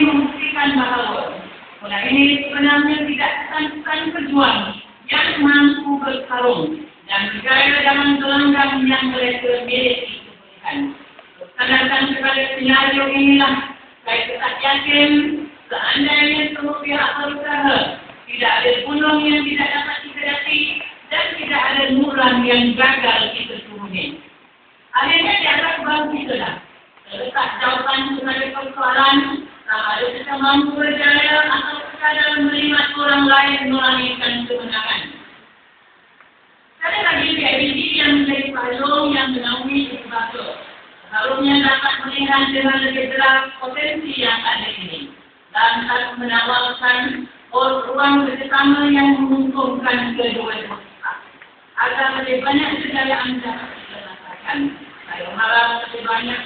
membuktikan bahawa orang ini sebenarnya tidak bukan pejuang yang mampu bertarung dan bergaya dalam gelanggang yang mereka miliki kebaikan. Berdasarkan kepada senario inilah, saya tetap yakin seandainya semua pihak berusaha, tidak ada gunung yang tidak dapat kita daki dan tidak ada muran yang gagal kita turuni. Akhirnya di atas bahu kita dah terletak jawapan kepada persoalan sama ada kita mampu berjaya atau sekadar melihat orang lain melahirkan kemenangan. Ada lagi PIBG yang menjadi palung yang menaungi ibu bapa. Harusnya dapat melihat dengan lebih jelas potensi yang ada ini dan dapat menawarkan ruang bersama yang menguntungkan kedua-dua pihak agar lebih banyak kejayaan dapat kita rasakan. Saya harap lebih banyak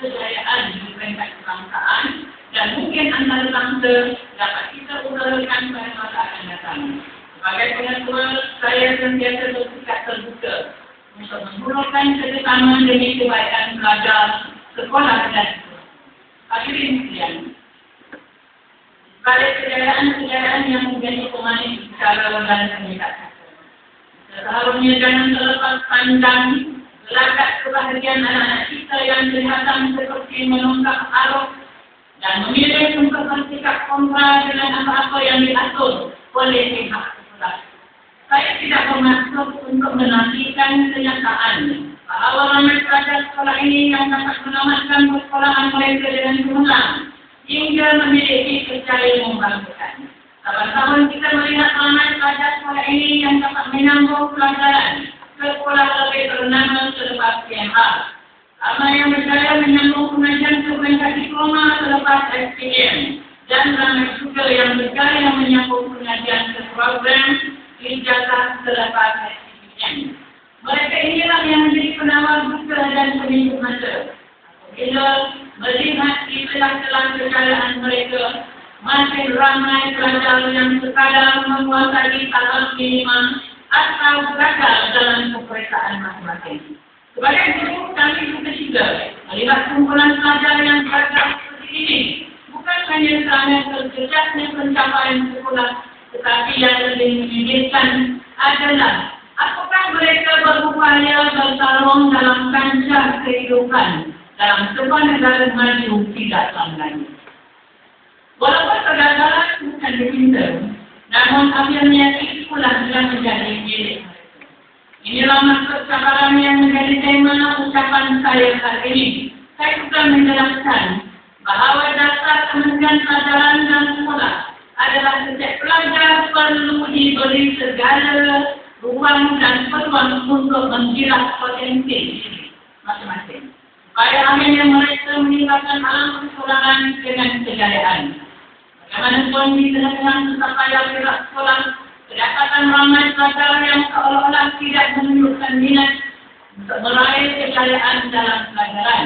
kejayaan di peringkat kebangsaan dan mungkin antara bangsa dapat kita usahakan pada masa akan datang. Sebagai pengetua, saya sentiasa bersikap terbuka untuk menghulurkan kerjasama demi kebaikan pelajar, sekolah dan hadirin sekalian. Pada kejayaan-kejayaan yang menjadi pemanis secara dan peningkatan. Seharusnya jangan terlepas pandang gelagat kebahagiaan anak-anak kita yang kelihatan seperti menunggak arus dan memilih untuk bersikap kontra dengan apa-apa yang diatur oleh pihak sekolah. Saya tidak bermaksud untuk menafikan kenyataan bahawa ramai pelajar sekolah ini yang dapat menamatkan persekolahan mereka dengan cemerlang hingga memiliki kerjaya yang membanggakan. Tahun-tahun kita melihat ramai pelajar sekolah ini yang dapat menyambung pelajaran ke sekolah lebih bernama selepas PMH. Ramai yang berjaya menyambung pengajian ke peringkat diploma selepas SPM dan ramai juga yang berjaya menyambung pengajian ke program ijazah selepas SPM. Mereka inilah yang menjadi penawar buka dan penunjuk mata. Bila melihat di celah-celah kejayaan mereka, masih ramai pelajar yang sekadar menguasai taraf minimum atau gagal dalam peperiksaan masing-masing. Sebagai guru, kami juga melihat kumpulan pelajar yang gagal seperti ini bukan hanya kerana terjejasnya pencapaian sekolah, tetapi yang lebih menyedihkan adalah apakah mereka berupaya bertarung dalam kancah kehidupan dalam sebuah negara maju tidak lagi. Walaupun kegagalan bukan diminta, namun akhirnya itulah yang menjadi milik. Inilah maksud cabaran yang menjadi tema ucapan saya hari ini. Saya juga menjelaskan bahawa dasar kementerian pelajaran dan sekolah adalah setiap pelajar perlu diberi segala ruang dan peluang untuk menjilat potensi masing-masing. Supaya akhirnya mereka meninggalkan alam persekolahan dengan kejayaan. Bagaimanapun di tengah-tengah susah payah pihak sekolah, kedapatan ramai pelajar yang seolah-olah tidak menunjukkan minat untuk meraih kejayaan dalam pelajaran.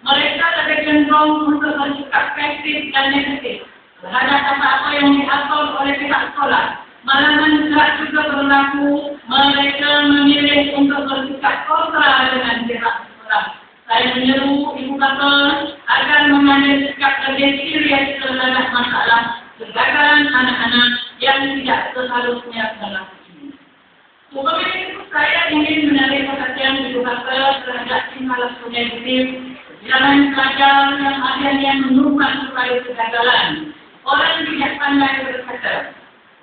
Mereka lebih cenderung untuk bersikap pasif dan negatif terhadap apa-apa yang diatur oleh pihak sekolah. Malahan juga berlaku mereka memilih untuk bersikap kontra dengan pihak sekolah. Saya menyeru ibu bapa agar mengambil sikap lebih serius terhadap masalah kegagalan anak-anak yang tidak seharusnya berlaku ini. Sebab itu saya ingin menarik perhatian ibu bapa terhadap tingkah laku negatif jalan pelajar yang akhirnya menumpang kepada kegagalan. Orang tidak pandai berkata,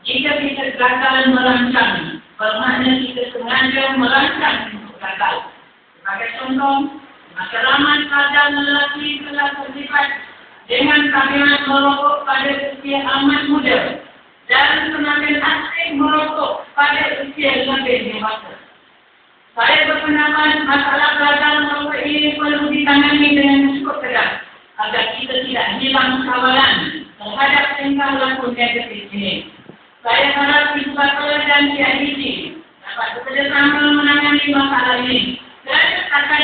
jika kita gagal merancang, bermakna kita sengaja merancang untuk gagal. Sebagai contoh, maka ramai pelajar lelaki telah terlibat dengan tabiat merokok pada usia amat muda dan semakin asing merokok pada usia lebih dewasa. Saya berpendapat masalah pelajar merokok ini perlu ditangani dengan cukup tegas agar kita tidak hilang kawalan terhadap tingkah laku negatif ini. Saya harap ibu bapa dan PIBG dapat bekerjasama menangani masalah ini dan akan